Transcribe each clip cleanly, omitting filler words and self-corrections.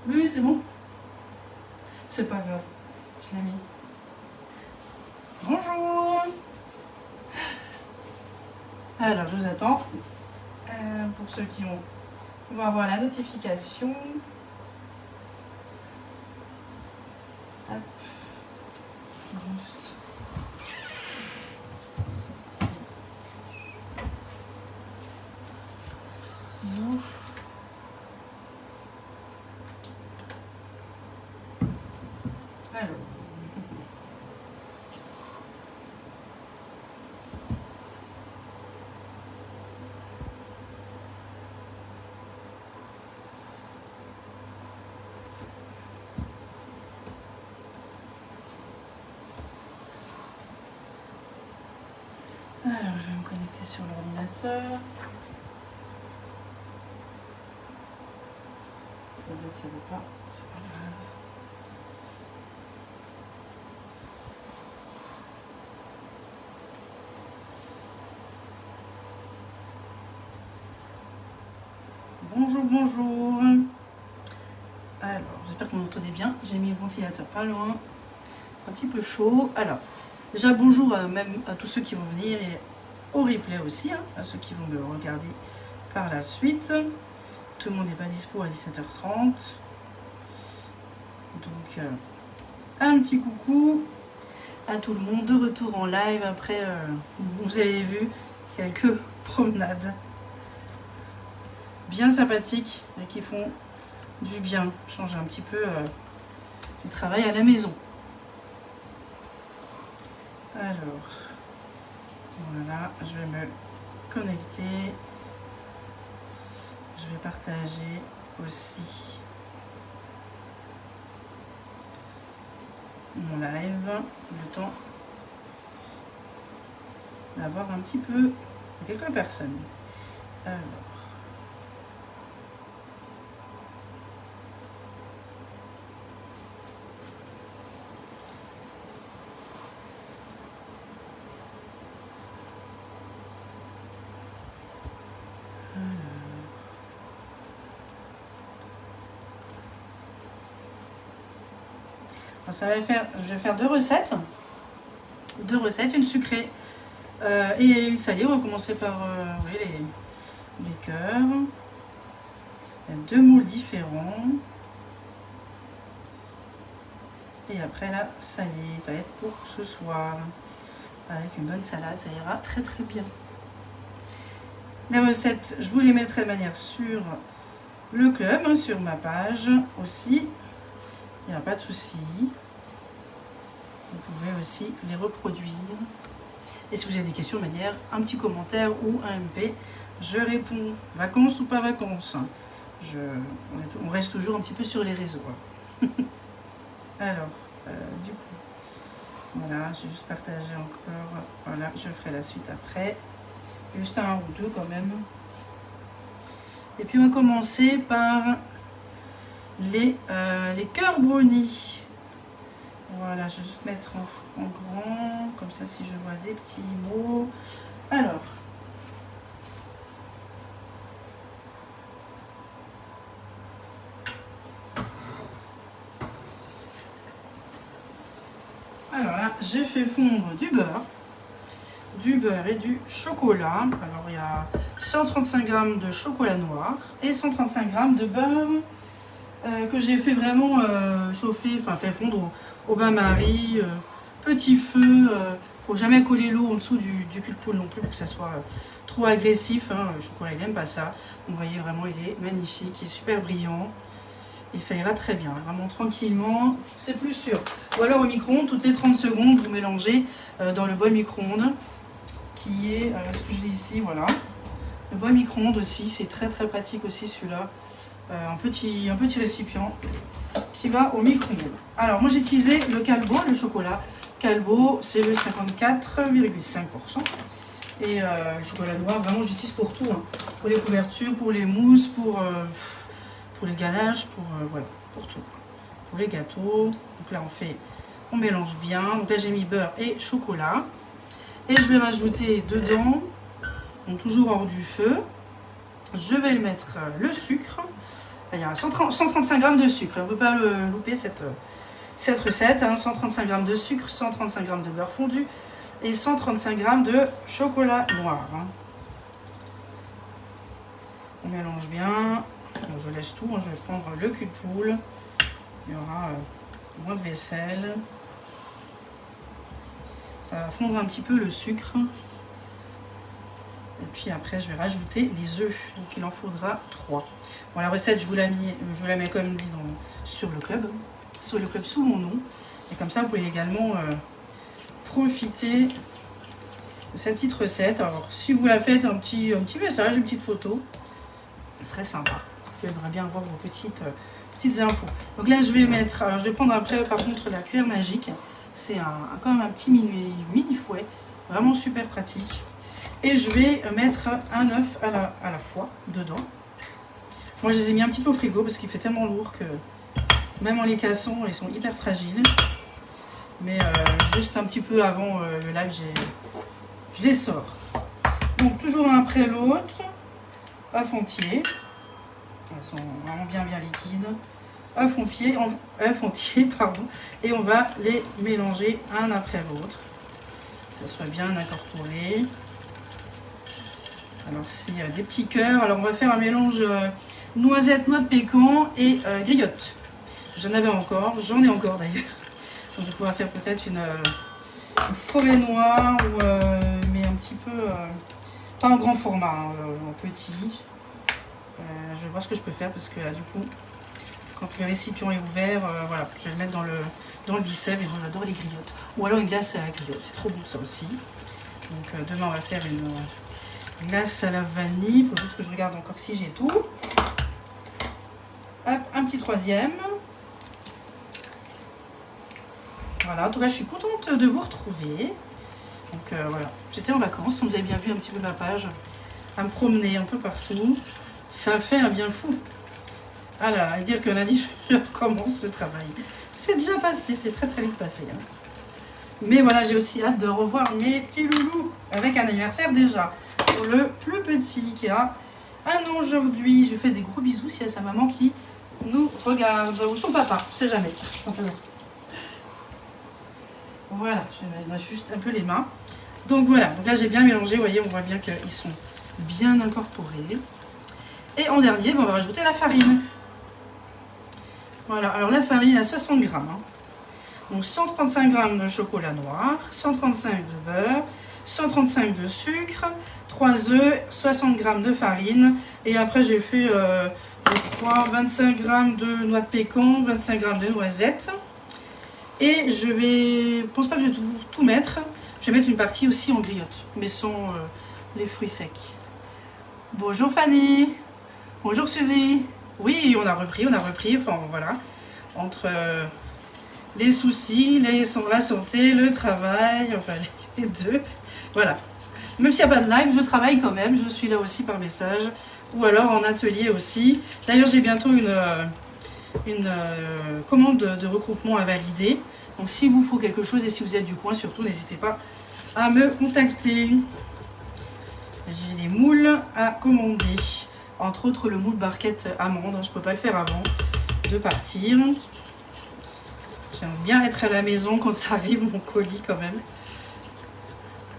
Oui, c'est bon. C'est pas grave. Je l'ai mis. Bonjour. Alors, je vous attends. Pour ceux qui vont avoir la notification. Hop. Juste. Ouf. Alors. Alors, je vais me connecter sur l'ordinateur. Peut-être ça ne veut pas, c'est pas grave. Bonjour, bonjour. Alors, j'espère que vous m'entendez bien. J'ai mis le ventilateur pas loin. Un petit peu chaud. Alors, déjà bonjour même à tous ceux qui vont venir et au replay aussi, hein, à ceux qui vont me regarder par la suite. Tout le monde n'est pas dispo à 17h30. Donc, un petit coucou à tout le monde. De retour en live après, vous avez vu, quelques promenades bien sympathiques et qui font du bien. Changer un petit peu du travail à la maison. Alors, voilà, je vais me connecter. Je vais partager aussi mon live, le temps d'avoir un petit peu quelques personnes. Alors. Ça va faire, je vais faire deux recettes, une sucrée et une salée. On va commencer par oui, les cœurs. Il y a deux moules différents. Et après la salée, ça va être pour ce soir. Avec une bonne salade, ça ira très très bien. Les recettes, je vous les mettrai de manière sur le club, hein, sur ma page aussi. Il n'y a pas de souci. Vous pouvez aussi les reproduire. Et si vous avez des questions, de manière, un petit commentaire ou un MP, je réponds. Vacances ou pas vacances, on reste toujours un petit peu sur les réseaux. Alors, du coup, voilà, j'ai juste partagé encore. Voilà, je ferai la suite après. Juste un ou deux quand même. Et puis on va commencer par les cœurs brownies. Voilà, je vais juste mettre en grand, comme ça si je vois des petits mots. Alors là, j'ai fait fondre du beurre et du chocolat. Alors il y a 135 g de chocolat noir et 135 g de beurre que j'ai fait vraiment chauffer, enfin fait fondre au bain-marie, petit feu. Faut jamais coller l'eau en dessous du cul de poule non plus pour que ça soit trop agressif. Hein. Le chocolat il n'aime pas ça. Vous voyez vraiment il est magnifique, il est super brillant. Et ça ira très bien, vraiment tranquillement, c'est plus sûr. Ou alors au micro-ondes, toutes les 30 secondes, vous mélangez dans le bol micro-ondes qui est, ce que je l'ai ici, voilà. Le bol micro-ondes aussi, c'est très très pratique aussi celui-là. Un petit récipient qui va au micro-ondes. Alors moi j'ai utilisé le Calbo, le chocolat. Calbo, c'est le 54,5%. Et le chocolat noir, vraiment j'utilise pour tout. Hein. Pour les couvertures, pour les mousses, pour les ganaches, voilà, pour tout. Pour les gâteaux. Donc là on mélange bien. Donc là j'ai mis beurre et chocolat. Et je vais rajouter dedans, donc toujours hors du feu, je vais mettre le sucre. Il y a 135 g de sucre, on ne peut pas louper cette recette. 135 g de sucre, 135 g de beurre fondu et 135 g de chocolat noir. On mélange bien. Bon, je laisse tout, je vais prendre le cul de poule. Il y aura moins de vaisselle. Ça va fondre un petit peu le sucre. Et puis après, je vais rajouter les œufs. Donc il en faudra 3. Bon, la recette, je vous la mets comme dit sur le club sous mon nom. Et comme ça, vous pouvez également profiter de cette petite recette. Alors, si vous la faites un petit message, une petite photo, ce serait sympa. Vous aimeriez bien avoir vos petites infos. Donc là, je vais mettre, alors je vais prendre après par contre la cuillère magique. C'est quand même un petit mini fouet, vraiment super pratique. Et je vais mettre un œuf à la fois dedans. Moi, je les ai mis un petit peu au frigo parce qu'il fait tellement lourd que même en les cassant, ils sont hyper fragiles. Mais juste un petit peu avant le live, je les sors. Donc toujours un après l'autre, œuf entier. Elles sont vraiment bien liquides. Œuf entier, pardon. Et on va les mélanger un après l'autre. Que ça soit bien incorporé. Alors c'est des petits cœurs. Alors on va faire un mélange noisette, noix de pécan et griotte. J'en ai encore d'ailleurs. Donc je pourrais faire peut-être une forêt noire mais un petit peu pas en grand format, en petit. Je vais voir ce que je peux faire parce que là du coup quand le récipient est ouvert, voilà, je vais le mettre dans le bicep et j'adore les griottes. Ou alors une glace à la griotte, c'est trop bon ça aussi. Donc demain on va faire une glace à la vanille. Il faut juste que je regarde encore si j'ai tout. Hop, un petit troisième. Voilà, en tout cas je suis contente de vous retrouver. Donc voilà, j'étais en vacances, vous avez bien vu un petit peu ma page, à me promener un peu partout. Ça fait un bien fou. Voilà, et dire que lundi je recommence le travail. C'est déjà passé, c'est très vite passé. Hein. Mais voilà, j'ai aussi hâte de revoir mes petits loulous avec un anniversaire déjà. Pour le plus petit qui a un an aujourd'hui. Je lui fais des gros bisous s'il y a sa maman qui nous regarde. Ou son papa, on sait jamais. Voilà, je mets juste un peu les mains. Donc voilà, donc là j'ai bien mélangé, vous voyez, on voit bien qu'ils sont bien incorporés. Et en dernier, on va rajouter la farine. Voilà, alors la farine à 60 grammes. Hein. Donc 135 g de chocolat noir, 135 de beurre, 135 de sucre, 3 œufs, 60 g de farine. Et après j'ai fait, je crois, 25 g de noix de pécan, 25 g de noisettes. Et je pense pas que je vais tout mettre. Je vais mettre une partie aussi en griotte, mais sans les fruits secs. Bonjour Fanny. Bonjour Suzy. Oui, on a repris. Enfin voilà. Entre les soucis, la santé, le travail, enfin les deux. Voilà. Même s'il n'y a pas de live, je travaille quand même. Je suis là aussi par message. Ou alors en atelier aussi. D'ailleurs, j'ai bientôt une commande de regroupement à valider. Donc s'il vous faut quelque chose et si vous êtes du coin, surtout n'hésitez pas à me contacter. J'ai des moules à commander. Entre autres le moule barquette amande. Je ne peux pas le faire avant de partir. J'aime bien être à la maison quand ça arrive, mon colis quand même.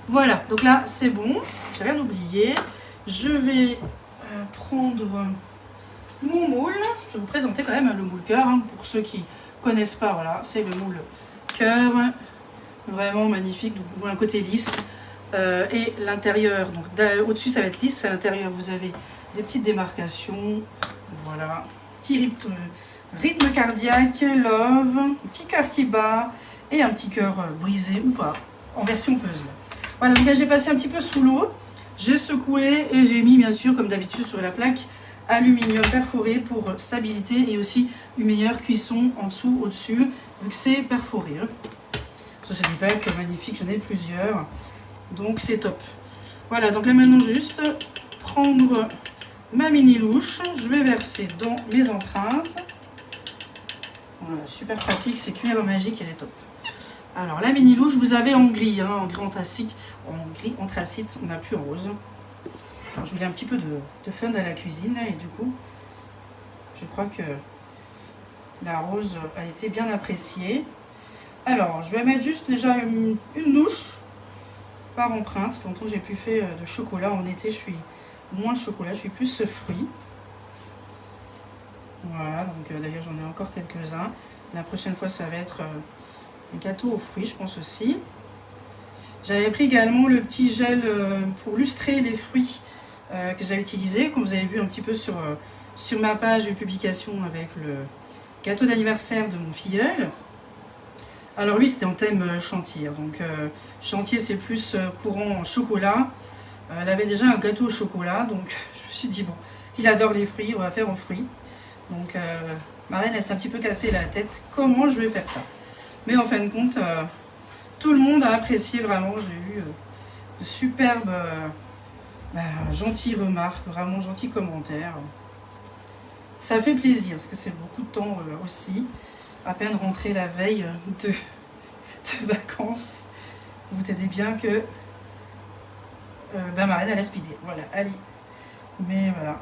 Voilà, donc là c'est bon. J'ai rien oublié. Je vais prendre mon moule. Je vais vous présenter quand même le moule cœur. Hein, pour ceux qui ne connaissent pas, voilà, c'est le moule cœur. Vraiment magnifique. Donc vous voyez un côté lisse. Et l'intérieur, donc au-dessus ça va être lisse. À l'intérieur vous avez des petites démarcations. Voilà. Petit rythme cardiaque, love, un petit cœur qui bat et un petit cœur brisé ou pas, en version puzzle. Voilà, donc là j'ai passé un petit peu sous l'eau, j'ai secoué et j'ai mis bien sûr comme d'habitude sur la plaque aluminium perforé pour stabilité et aussi une meilleure cuisson en dessous, au-dessus, vu que c'est perforé. Hein. Ça c'est des plaques magnifiques, j'en ai plusieurs, donc c'est top. Voilà, donc là maintenant juste prendre ma mini louche, je vais verser dans mes empreintes. Voilà, super pratique, c'est cuillère magique, elle est top. Alors la mini louche, vous avez en gris, hein, en gris anthracite, on n'a plus en rose. je voulais un petit peu de fun à la cuisine et du coup, je crois que la rose a été bien appréciée. Alors, je vais mettre juste déjà une louche par empreinte. Ça fait longtemps que j'ai plus fait de chocolat. En été, je suis moins chocolat, je suis plus fruits. Voilà, donc d'ailleurs j'en ai encore quelques-uns. La prochaine fois, ça va être un gâteau aux fruits, je pense aussi. J'avais pris également le petit gel pour lustrer les fruits que j'avais utilisé, comme vous avez vu un petit peu sur ma page de publication avec le gâteau d'anniversaire de mon filleul. Alors lui, c'était en thème chantier. Donc chantier, c'est plus courant en chocolat. Elle avait déjà un gâteau au chocolat, donc je me suis dit, bon, il adore les fruits, on va faire aux fruits. Donc ma reine, elle s'est un petit peu cassé la tête, comment je vais faire ça. Mais en fin de compte, tout le monde a apprécié vraiment. J'ai eu de superbes, gentilles remarques, vraiment gentils commentaires. Ça fait plaisir, parce que c'est beaucoup de temps aussi. À peine rentrée la veille de vacances. Vous tenez bien que ma reine, elle a speedé. Voilà, allez. Mais voilà.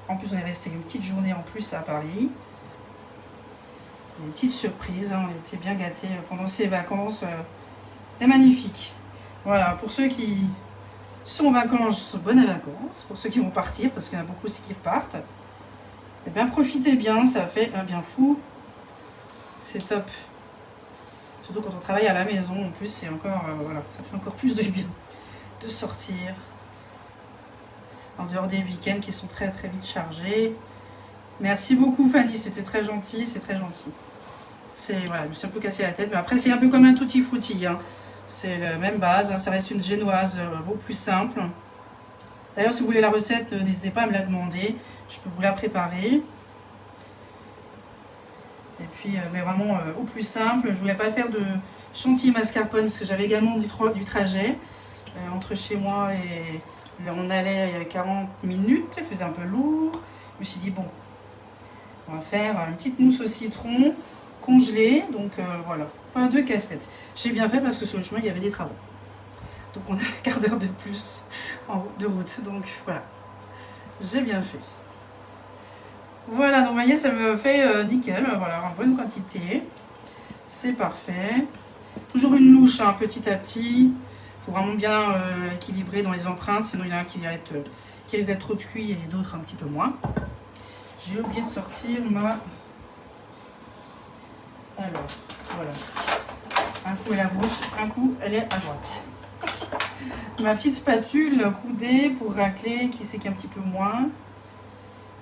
En plus, on est resté une petite journée en plus à Paris. Une petite surprise, hein, on était bien gâtés pendant ces vacances. C'était magnifique. Voilà, pour ceux qui sont en vacances, bonnes vacances. Pour ceux qui vont partir, parce qu'il y en a beaucoup aussi qui repartent, eh bien, profitez bien, ça fait un bien fou. C'est top. Surtout quand on travaille à la maison, en plus, c'est encore, voilà, ça fait encore plus de bien de sortir. En dehors des week-ends qui sont très très vite chargés. Merci beaucoup Fanny, c'était très gentil, c'est très gentil. Voilà, je me suis un peu cassé la tête, mais après c'est un peu comme un tutti frutti. Hein. C'est la même base, hein, ça reste une génoise beaucoup plus simple. D'ailleurs, si vous voulez la recette, n'hésitez pas à me la demander, je peux vous la préparer. Et puis, mais vraiment au plus simple, je voulais pas faire de chantilly mascarpone parce que j'avais également du trajet entre chez moi et on allait il y a 40 minutes, il faisait un peu lourd. Je me suis dit bon, on va faire une petite mousse au citron congelée, donc voilà, pas de casse-tête. J'ai bien fait parce que sur le chemin il y avait des travaux. Donc on a un quart d'heure de plus de route, donc voilà, j'ai bien fait. Voilà, donc vous voyez, ça me fait nickel, voilà, en bonne quantité. C'est parfait. Toujours une louche, hein, petit à petit. Il faut vraiment bien équilibrer dans les empreintes, sinon il y en a un qui risque d'être trop de cuit et d'autres un petit peu moins. J'ai oublié de sortir ma... Alors, voilà. Un coup elle est à gauche, un coup elle est à droite. Ma petite spatule coudée pour racler, qui sait qu'un petit peu moins.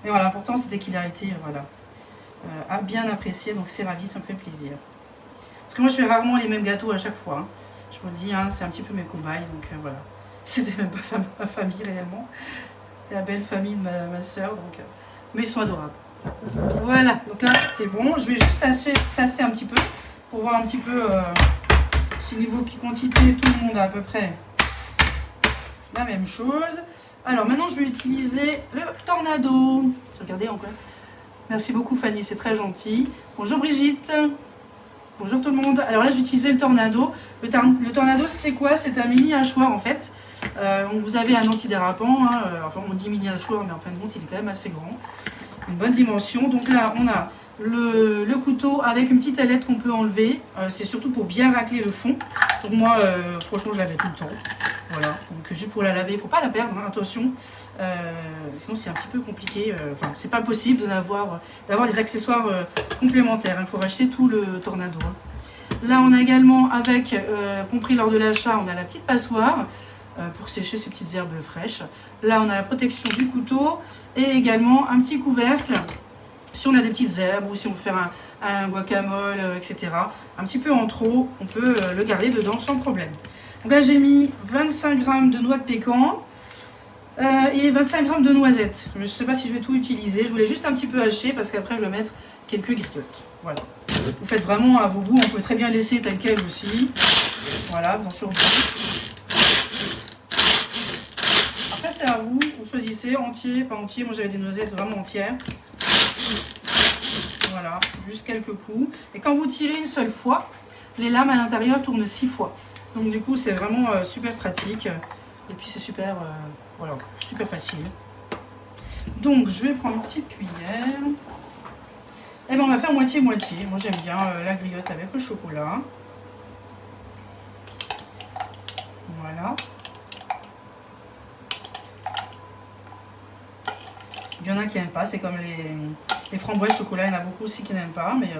Mais voilà, l'important c'était qu'il a été a bien apprécié, donc c'est ravi, ça me fait plaisir. Parce que moi je fais rarement les mêmes gâteaux à chaque fois. Hein. Je vous le dis, hein, c'est un petit peu mes cobayes, donc voilà. C'était même pas ma famille réellement. C'est la belle famille de ma soeur, donc, mais ils sont adorables. Voilà, donc là c'est bon. Je vais juste tasser un petit peu pour voir un petit peu si niveau quantité, tout le monde a à peu près la même chose. Alors maintenant je vais utiliser le tornado. Regardez encore. Merci beaucoup Fanny, c'est très gentil. Bonjour Brigitte. Bonjour tout le monde. Alors là je vais utiliser le tornado. Le tornado c'est quoi? C'est un mini hachoir en fait. Vous avez un antidérapant. Hein, enfin on dit mini hachoir mais en fin de compte il est quand même assez grand. Une bonne dimension. Donc là on a le couteau avec une petite ailette qu'on peut enlever. C'est surtout pour bien racler le fond. Donc moi franchement je l'avais tout le temps. Voilà, donc juste pour la laver, il ne faut pas la perdre, hein, attention, sinon c'est un petit peu compliqué, enfin c'est pas possible d'avoir des accessoires complémentaires, il faut racheter tout le tornado. Hein. Là on a également avec, compris lors de l'achat, on a la petite passoire pour sécher ces petites herbes fraîches. Là on a la protection du couteau et également un petit couvercle, si on a des petites herbes ou si on veut faire un guacamole, etc. Un petit peu en trop, on peut le garder dedans sans problème. Donc là j'ai mis 25 g de noix de pécan et 25 g de noisettes. Je ne sais pas si je vais tout utiliser, je voulais juste un petit peu hacher parce qu'après je vais mettre quelques griottes. Voilà. Vous faites vraiment à vos goûts, on peut très bien laisser tel quel aussi. Voilà, bien sûr. Après c'est à vous, vous choisissez entier, pas entier. Moi j'avais des noisettes vraiment entières. Voilà, juste quelques coups. Et quand vous tirez une seule fois, les lames à l'intérieur tournent 6 fois. Donc du coup c'est vraiment super pratique et puis c'est super Voilà, super facile. Donc je vais prendre une petite cuillère. Et bien on va faire moitié-moitié. Moi j'aime bien la griotte avec le chocolat. Voilà. Il y en a qui n'aiment pas, c'est comme les framboises chocolat, il y en a beaucoup aussi qui n'aiment pas. Mais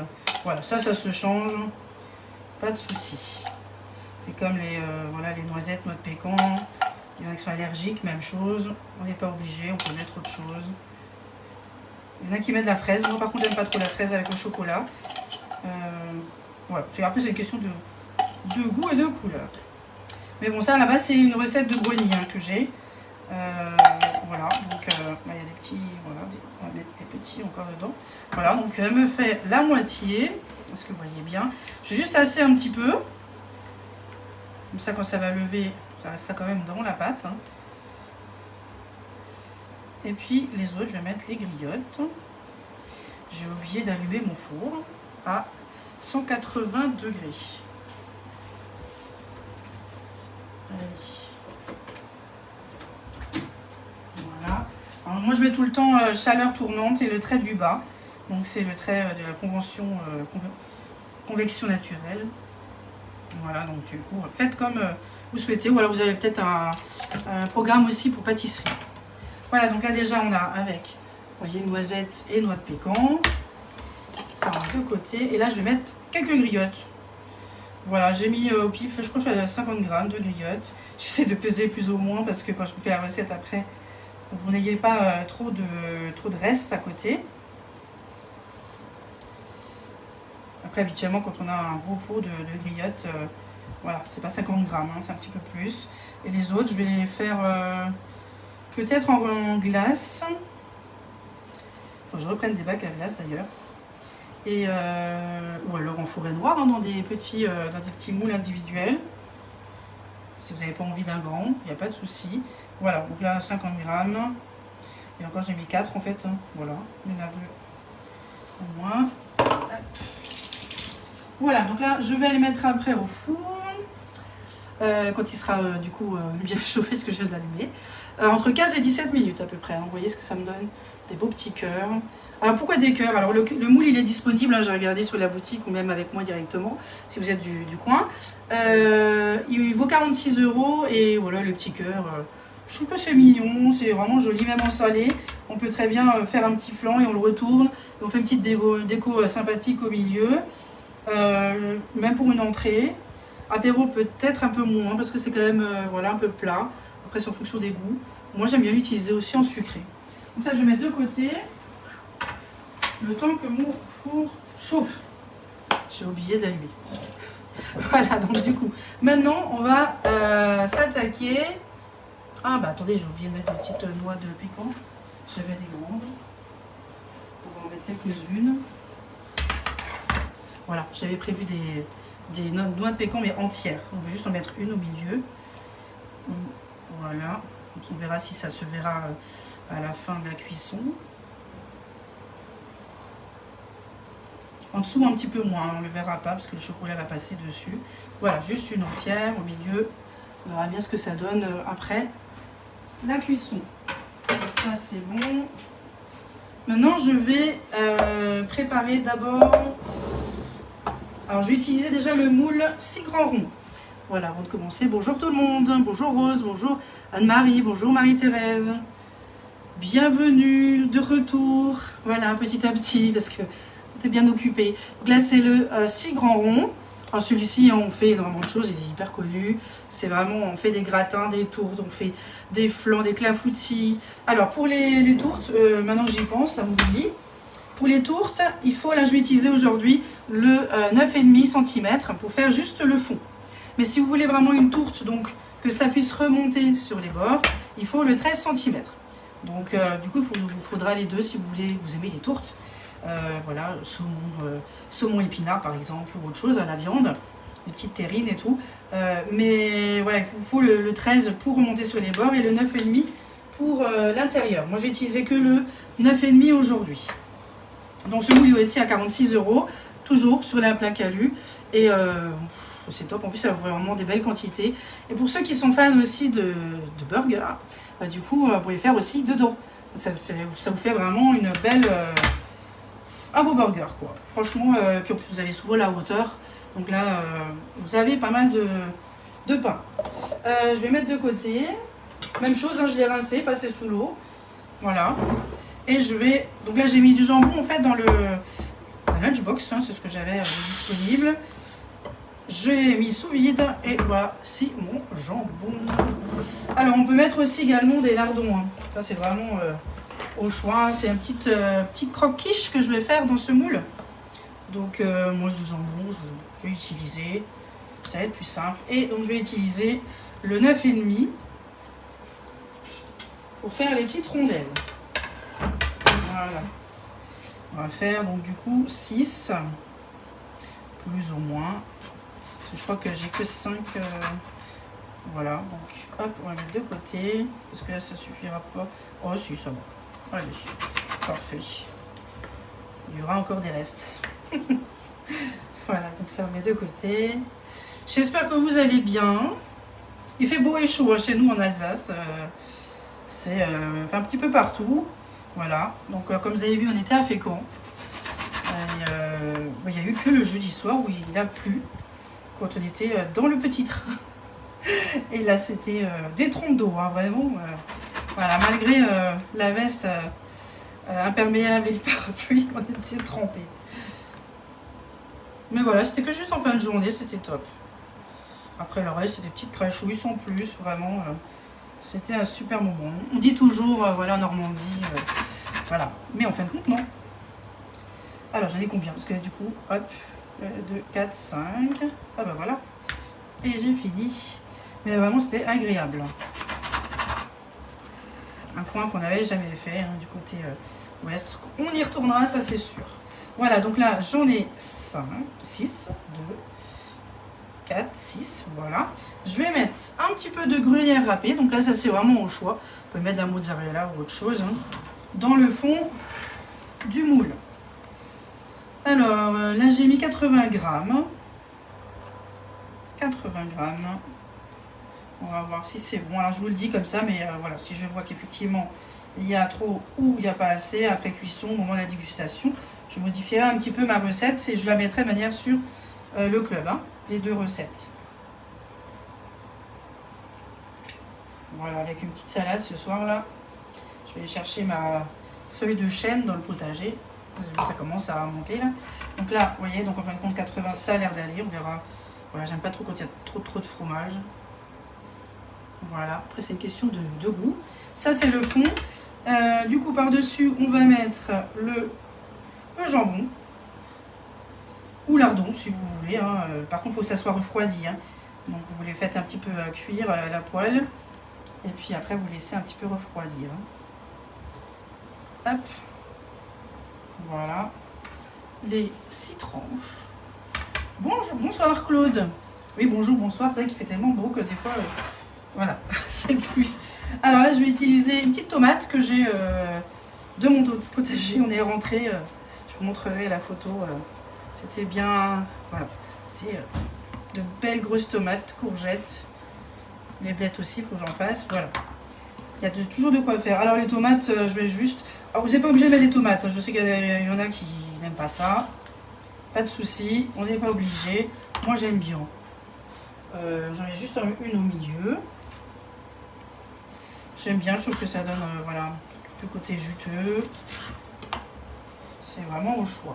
voilà, ça se change. Pas de souci. C'est comme voilà, les noisettes, noix de pécan. Il y en a qui sont allergiques, même chose. On n'est pas obligé, on peut mettre autre chose. Il y en a qui mettent de la fraise. Moi par contre j'aime pas trop la fraise avec le chocolat. Voilà. Après c'est une question de goût et de couleur. Mais bon, ça à la base c'est une recette de brownie hein, que j'ai. Voilà, donc il y a des petits, voilà, on va mettre des petits encore dedans. Voilà, donc elle me fait la moitié. Est-ce que vous voyez bien? Je vais juste tasser un petit peu. Comme ça quand ça va lever, ça restera quand même dans la pâte. Hein. Et puis les autres, je vais mettre les griottes. J'ai oublié d'allumer mon four à 180 degrés. Allez. Voilà. Alors moi je mets tout le temps chaleur tournante et le trait du bas. Donc c'est le trait de la convection naturelle. Voilà, donc du coup faites comme vous souhaitez. Ou alors vous avez peut-être un programme aussi pour pâtisserie. Voilà, donc là déjà on a avec, vous voyez, noisettes et noix de pécan. Ça en deux côtés. Et là je vais mettre quelques griottes. Voilà, j'ai mis au pif, je crois que je suis à 50 grammes de griottes. J'essaie de peser plus ou moins parce que quand je vous fais la recette après, vous n'ayez pas trop de reste à côté. Après habituellement quand on a un gros pot de griottes, voilà, c'est pas 50 grammes, hein, c'est un petit peu plus. Et les autres, je vais les faire... peut-être en glace. Faut que je reprenne des bacs à glace d'ailleurs. Et ou alors en fourré noir hein, dans des petits moules individuels. Si vous n'avez pas envie d'un grand, il n'y a pas de souci. Voilà, donc là 50 grammes. Et encore j'ai mis 4 en fait. Hein. Voilà, il y en a 2 au moins. Hop. Voilà, donc là je vais les mettre après au four. Quand il sera du coup bien chauffé, ce que je viens d'allumer. Entre 15 et 17 minutes à peu près. Hein. Vous voyez ce que ça me donne? Des beaux petits cœurs. Alors pourquoi des cœurs? Alors le moule il est disponible, hein, j'ai regardé sur la boutique ou même avec moi directement, si vous êtes du coin. Il vaut 46 € et voilà le petit cœur. Je trouve que c'est mignon, c'est vraiment joli, même en salé. On peut très bien faire un petit flan et on le retourne. Et on fait une petite déco sympathique au milieu. Même pour une entrée. Apéro peut-être un peu moins parce que c'est quand même voilà, un peu plat. Après c'est en fonction des goûts. Moi j'aime bien l'utiliser aussi en sucré. Donc ça je vais mettre de côté. Le temps que mon four chauffe. J'ai oublié d'allumer. Voilà, donc du coup, maintenant on va s'attaquer. Ah bah attendez, j'ai oublié de mettre des petites noix de pécan. J'avais des grandes. On va en mettre quelques-unes. Voilà, j'avais prévu des noix de pécan mais entières. On va juste en mettre une au milieu. Voilà, donc on verra si ça se verra à la fin de la cuisson. En dessous un petit peu moins, on ne le verra pas parce que le chocolat va passer dessus. Voilà, juste une entière au milieu. On verra bien ce que ça donne après la cuisson. Donc ça c'est bon. Maintenant je vais préparer d'abord... Alors je vais utiliser déjà le moule 6 grands ronds. Voilà, avant de commencer, bonjour tout le monde, bonjour Rose, bonjour Anne-Marie, bonjour Marie-Thérèse. Bienvenue de retour, voilà, petit à petit, parce que tout est bien occupé. Donc là c'est le 6 grands ronds. Alors celui-ci, on fait énormément de choses, il est hyper connu. C'est vraiment, on fait des gratins, des tourtes, on fait des flans, des clafoutis. Alors pour les tourtes, maintenant que j'y pense, ça vous dit. Pour les tourtes, il faut, là je vais utiliser aujourd'hui le 9,5 cm pour faire juste le fond. Mais si vous voulez vraiment une tourte, donc que ça puisse remonter sur les bords, il faut le 13 cm. Donc du coup, il vous faudra les deux si vous voulez, vous aimez les tourtes. Voilà, saumon épinard par exemple, ou autre chose à la viande, des petites terrines et tout. Mais voilà, il vous faut le 13 pour remonter sur les bords et le 9,5 pour l'intérieur. Moi, je vais utiliser que le 9,5 aujourd'hui. Donc ce moule est aussi à 46 €, toujours sur la plaque alu. Et c'est top. En plus, ça vous vraiment des belles quantités. Et pour ceux qui sont fans aussi de burgers, bah, du coup, vous pouvez faire aussi dedans. Ça vous fait vraiment une belle, un beau burger, quoi. Franchement, puis en plus, vous avez souvent la hauteur. Donc là, vous avez pas mal de pain. Je vais mettre de côté. Même chose, hein, je l'ai rincé, passé sous l'eau. Voilà. Et je vais... Donc là, j'ai mis du jambon, en fait, dans la lunchbox. Hein, c'est ce que j'avais disponible. Je l'ai mis sous vide. Et voici mon jambon. Alors, on peut mettre aussi également des lardons. Hein. Ça, c'est vraiment au choix. C'est un petit croque-quiche que je vais faire dans ce moule. Donc, moi, du jambon, je vais utiliser. Ça va être plus simple. Et donc, je vais utiliser le 9,5 pour faire les petites rondelles. Voilà. On va faire donc du coup 6, plus ou moins. Parce que je crois que j'ai que 5. Voilà, donc hop, on va mettre de côté. Parce que là, ça suffira pas. Oh, si, ça va. Allez, parfait. Il y aura encore des restes. Voilà, donc ça, on met de côté. J'espère que vous allez bien. Il fait beau et chaud hein, chez nous en Alsace. C'est un petit peu partout. Voilà, donc comme vous avez vu, on était à Fécamp. Il n'y a eu que le jeudi soir où il a plu. Quand on était dans le petit train. Et là, c'était des trompes d'eau, hein, vraiment. Voilà, malgré la veste imperméable et le parapluie, on était trempés. Mais voilà, c'était que juste en fin de journée, c'était top. Après le reste, c'est des petites crachouilles sans plus, vraiment. C'était un super moment. On dit toujours, voilà, Normandie, voilà. Mais en fin de compte, non. Alors, j'en ai combien? Parce que du coup, hop, 2, 4, 5. Ah bah voilà. Et j'ai fini. Mais vraiment, c'était agréable. Un coin qu'on n'avait jamais fait, hein, du côté ouest. On y retournera, ça c'est sûr. Voilà, donc là, j'en ai 5, 6, 2, 4, 6, voilà. Je vais mettre un petit peu de gruyère râpée. Donc là, ça c'est vraiment au choix. Vous pouvez mettre de la mozzarella ou autre chose. Hein, dans le fond du moule. Alors, là j'ai mis 80 grammes. 80 grammes. On va voir si c'est bon. Alors je vous le dis comme ça, mais voilà, si je vois qu'effectivement il y a trop ou il n'y a pas assez, après cuisson, au moment de la dégustation, je modifierai un petit peu ma recette et je la mettrai de manière sur le club, hein, les deux recettes. Voilà, avec une petite salade ce soir là. Je vais aller chercher ma feuille de chêne dans le potager. Vous avez vu, ça commence à monter là. Donc là, vous voyez, donc en fin de compte 80, ça a l'air d'aller, on verra. Voilà, j'aime pas trop quand il y a trop de fromage. Voilà, après c'est une question de goût. Ça c'est le fond. Du coup par-dessus on va mettre le jambon. Ou lardon si vous voulez. Hein. Par contre il faut que ça soit refroidi. Hein. Donc vous les faites un petit peu cuire à la poêle. Et puis après vous laissez un petit peu refroidir. Hein. Hop. Voilà. Les 6 tranches. Bonjour, bonsoir Claude. Oui bonjour, bonsoir. C'est vrai qu'il fait tellement beau que des fois... Voilà, c'est le fruit. Alors là, je vais utiliser une petite tomate que j'ai de mon potager. On est rentré, je vous montrerai la photo. C'était bien, voilà, c'était de belles grosses tomates, courgettes. Les blettes aussi, il faut que j'en fasse. Voilà, il y a toujours de quoi faire. Alors les tomates, je vais juste... Alors vous n'êtes pas obligé de mettre des tomates. Hein. Je sais qu'il y en a qui n'aiment pas ça. Pas de souci, on n'est pas obligé. Moi j'aime bien. J'en ai juste une au milieu. J'aime bien, je trouve que ça donne voilà, le côté juteux. C'est vraiment au choix.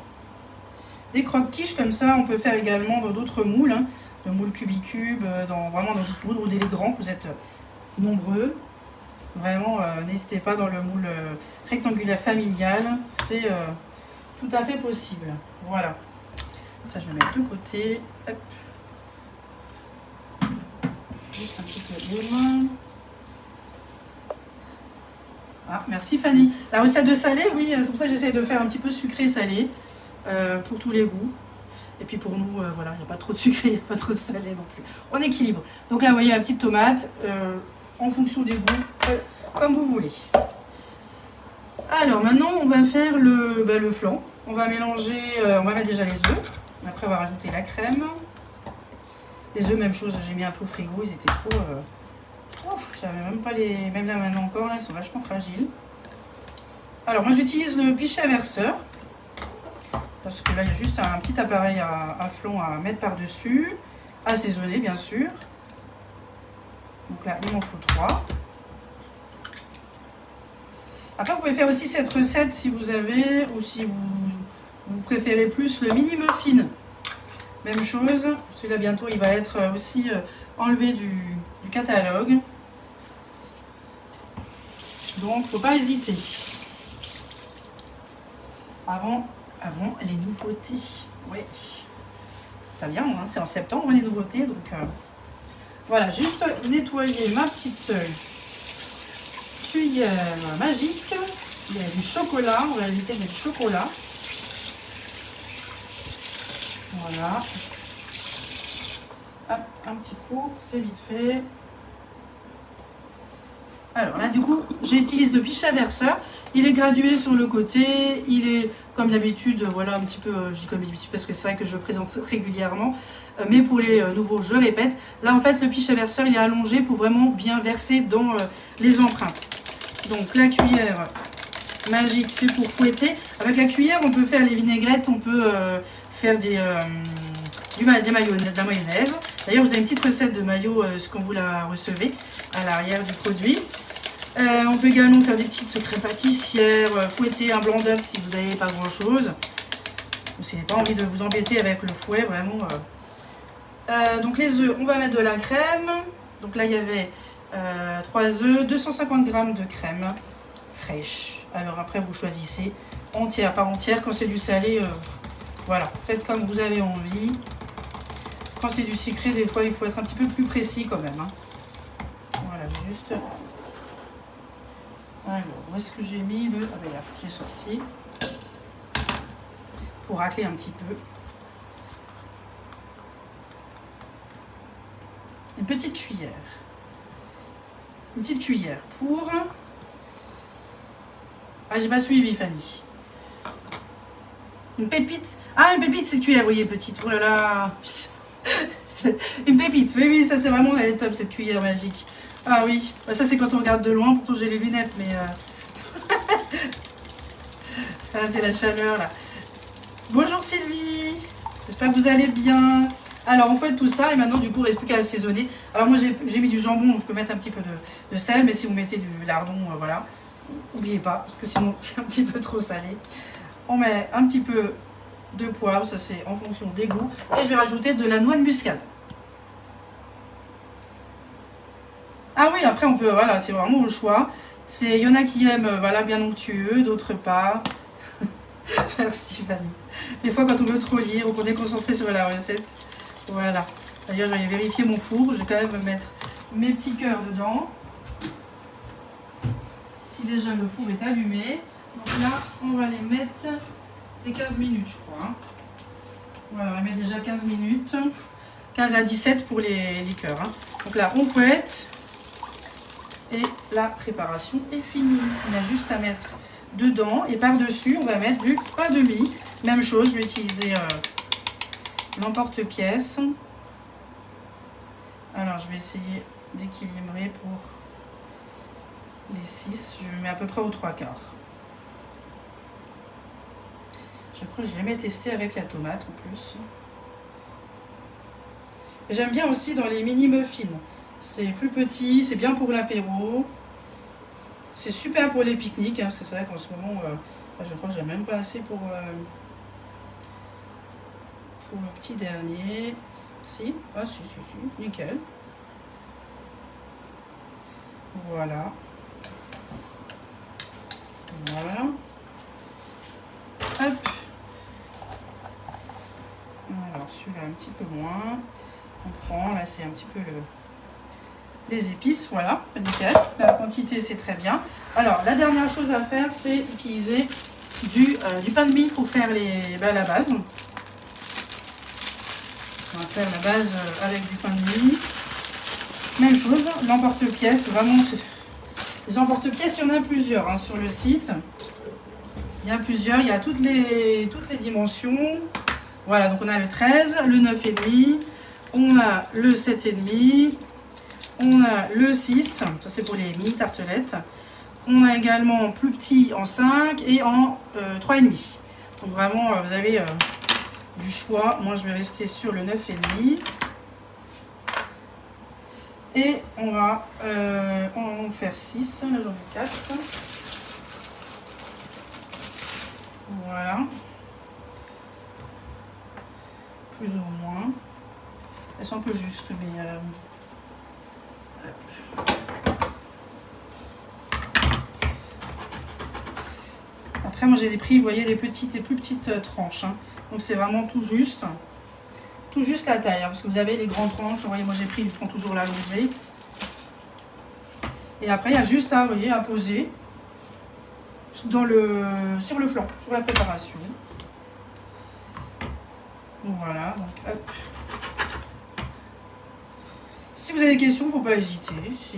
Des croque-quiches comme ça, on peut faire également dans d'autres moules. Hein, le moule Cubicube, vraiment dans d'autres moules, ou des grands, vous êtes nombreux. Vraiment, n'hésitez pas dans le moule rectangulaire familial. C'est tout à fait possible. Voilà. Ça, je vais mettre de côté. Hop. Juste un petit peu d'huile. Ah, merci Fanny. La recette de salé, oui, c'est pour ça que j'essaie de faire un petit peu sucré-salé pour tous les goûts. Et puis pour nous, voilà, il n'y a pas trop de sucré, il n'y a pas trop de salé non plus. On équilibre. Donc là, vous voyez la petite tomate, en fonction des goûts, comme vous voulez. Alors maintenant, on va faire le flan. On va mélanger, on va mettre déjà les œufs. Après, on va rajouter la crème. Les œufs, même chose, j'ai mis un peu au frigo, ils étaient trop... j'avais même pas les... Même là maintenant encore, là, ils sont vachement fragiles. Alors moi j'utilise le pichet verseur. Parce que là il y a juste un petit appareil à flanc à mettre par-dessus. Assaisonner bien sûr. Donc là il m'en faut 3. Après vous pouvez faire aussi cette recette si vous avez, ou si vous préférez plus le mini muffin. Même chose, celui-là bientôt il va être aussi enlevé du catalogue. Donc faut pas hésiter. Avant les nouveautés. Oui. Ça vient, hein, c'est en septembre les nouveautés. Donc voilà, juste nettoyer ma petite cuillère magique. Il y a du chocolat, en réalité il y a du chocolat. Voilà. Hop, un petit coup, c'est vite fait. Alors là, du coup, j'utilise le pichet verseur. Il est gradué sur le côté. Il est, comme d'habitude, voilà, un petit peu, je dis comme d'habitude parce que c'est vrai que je le présente régulièrement. Mais pour les nouveaux, je répète. Là, en fait, le pichet verseur, il est allongé pour vraiment bien verser dans les empreintes. Donc, la cuillère magique, c'est pour fouetter. Avec la cuillère, on peut faire les vinaigrettes, on peut faire de la mayonnaise. D'ailleurs, vous avez une petite recette de mayo quand vous la recevez à l'arrière du produit. On peut également faire des petites crèmes pâtissières, fouetter un blanc d'œuf si vous n'avez pas grand chose. Ou si vous n'avez pas envie de vous embêter avec le fouet, vraiment. Donc les œufs, on va mettre de la crème. Donc là, il y avait 3 œufs, 250 g de crème fraîche. Alors après, vous choisissez entière, par entière. Quand c'est du salé, voilà, faites comme vous avez envie. Quand c'est du sucré, des fois, il faut être un petit peu plus précis quand même. Hein. Voilà, juste... Alors, où est-ce que j'ai mis le... Ah ben là, j'ai sorti. Pour racler un petit peu. Une petite cuillère. Une petite cuillère pour... Ah, j'ai pas suivi, Fanny. Une pépite. Ah, une pépite, c'est cuillère, oui, petite. Oh là là. Une pépite. Oui, oui, ça c'est vraiment, elle est top, cette cuillère magique. Ah oui, ça c'est quand on regarde de loin, pourtant j'ai les lunettes, mais... Ah, c'est la chaleur, là. Bonjour Sylvie. J'espère que vous allez bien. Alors, on fouette tout ça, et maintenant, du coup, il ne reste plus qu'à assaisonner. Alors, moi, j'ai mis du jambon, donc je peux mettre un petit peu de sel, mais si vous mettez du lardon, voilà. N'oubliez pas, parce que sinon, c'est un petit peu trop salé. On met un petit peu de poivre, ça c'est en fonction des goûts. Et je vais rajouter de la noix de muscade. Ah oui, après on peut, voilà, c'est vraiment au choix. Il y en a qui aiment, voilà, bien onctueux, d'autres pas. Merci Fanny. Des fois quand on veut trop lire ou qu'on est concentré sur la recette. Voilà. D'ailleurs j'allais vérifier mon four, je vais quand même mettre mes petits cœurs dedans. Si déjà le four est allumé. Donc là, on va les mettre des 15 minutes, je crois. Hein. Voilà, on va mettre déjà 15 minutes. 15 à 17 pour les liqueurs. Hein. Donc là, on fouette. Et la préparation est finie. On a juste à mettre dedans. Et par-dessus, on va mettre du pain de mie. Même chose, je vais utiliser l'emporte-pièce. Alors, je vais essayer d'équilibrer pour les 6. Je mets à peu près aux 3/4. Je crois que je l'ai jamais testé avec la tomate en plus. J'aime bien aussi dans les mini muffins. C'est plus petit, c'est bien pour l'apéro. C'est super pour les pique-niques, hein, parce que c'est vrai qu'en ce moment, je crois que j'ai même pas assez pour le petit dernier. Si, ah si, nickel. Voilà. Voilà. Hop. Alors celui-là un petit peu moins. On prend, là c'est un petit peu les épices, voilà, nickel. La quantité c'est très bien. Alors la dernière chose à faire c'est utiliser du pain de mie pour faire la base. On va faire la base avec du pain de mie. Même chose, l'emporte-pièce, vraiment, les emporte-pièces, il y en a plusieurs hein, sur le site. Il y a plusieurs, il y a toutes les dimensions. Voilà, donc on a le 13, le 9,5, On a le 7,5. On a le 6. Ça, c'est pour les mini tartelettes. On a également plus petit en 5 et en 3,5. Donc vraiment, vous avez du choix. Moi, je vais rester sur le 9,5. Et on va en faire 6. Là, j'en ai 4. Voilà. Plus ou moins. Elles sont un peu justes, mais... Après, moi, j'ai pris, vous voyez, des petites et plus petites tranches. Hein. Donc, c'est vraiment tout juste la taille. Hein, parce que vous avez les grandes tranches. Vous voyez, moi, j'ai pris, je prends toujours la longée. Et après, il y a juste à, vous voyez, à poser sur le flanc, sur la préparation. Voilà, donc hop. Si vous avez des questions, il ne faut pas hésiter. Si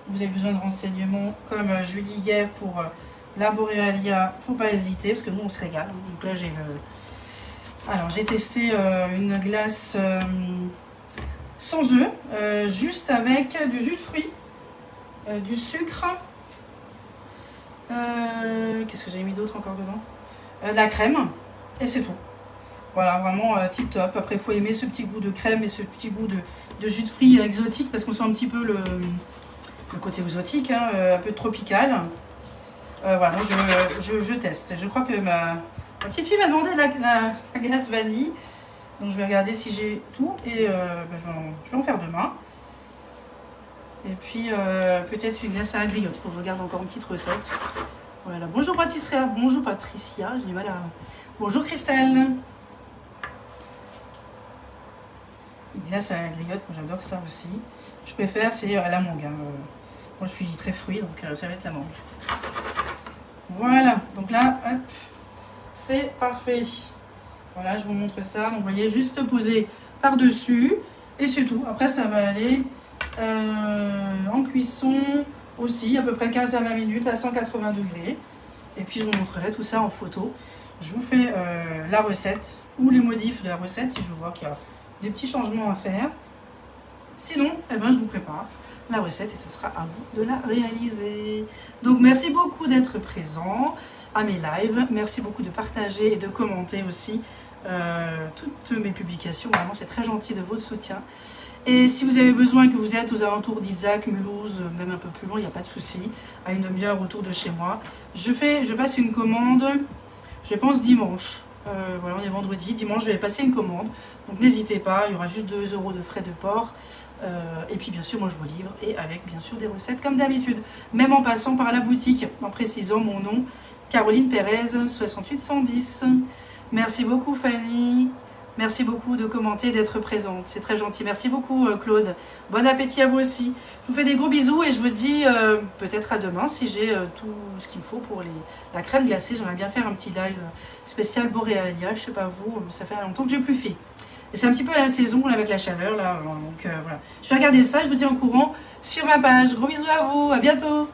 vous avez besoin de renseignements, comme je dis hier pour la Borealia, il ne faut pas hésiter, parce que nous, on se régale. Donc là, alors, j'ai testé une glace sans œufs, juste avec du jus de fruits, du sucre. Qu'est-ce que j'avais mis d'autre encore dedans? De la crème, et c'est tout. Voilà, vraiment tip top. Après, il faut aimer ce petit goût de crème et ce petit goût de jus de fruits exotique, parce qu'on sent un petit peu le côté exotique, hein, un peu tropical. Voilà, je teste. Je crois que ma petite fille m'a demandé de la glace vanille. Donc, je vais regarder si j'ai tout et je vais en faire demain. Et puis, peut-être une glace à la griotte. Il faut que je regarde encore une petite recette. Voilà. Bonjour Patricia. Bonjour Patricia. J'ai du mal à... Bonjour Christelle. Glace à la griotte, moi j'adore ça aussi. Je préfère, c'est à la mangue. Hein. Moi je suis très fruit, donc ça va être la mangue. Voilà, donc là, hop, c'est parfait. Voilà, je vous montre ça. Donc vous voyez, juste poser par-dessus et c'est tout. Après, ça va aller en cuisson aussi, à peu près 15 à 20 minutes à 180 degrés. Et puis je vous montrerai tout ça en photo. Je vous fais la recette ou les modifs de la recette si je vois qu'il y a des petits changements à faire. Sinon, eh ben, je vous prépare la recette et ce sera à vous de la réaliser. Donc merci beaucoup d'être présent à mes lives. Merci beaucoup de partager et de commenter aussi toutes mes publications. Vraiment, c'est très gentil de votre soutien. Et si vous avez besoin, que vous êtes aux alentours d'Isaac, Mulhouse, même un peu plus loin, il n'y a pas de souci, à une demi-heure autour de chez moi. Je passe une commande, je pense dimanche. Voilà, on est vendredi, dimanche je vais passer une commande. Donc n'hésitez pas, il y aura juste 2 € de frais de port. Et puis bien sûr, moi je vous livre et avec bien sûr des recettes comme d'habitude. Même en passant par la boutique, en précisant mon nom, Caroline Pérez, 68110. Merci beaucoup Fanny. Merci beaucoup de commenter, d'être présente. C'est très gentil. Merci beaucoup Claude. Bon appétit à vous aussi. Je vous fais des gros bisous et je vous dis peut-être à demain si j'ai tout ce qu'il me faut pour la crème glacée. J'aimerais bien faire un petit live spécial Borealia. Je sais pas vous, ça fait longtemps que j'ai plus fait. Et c'est un petit peu à la saison là, avec la chaleur là. Donc voilà. Je vais regarder ça, je vous dis en courant sur ma page. Gros bisous à vous, à bientôt.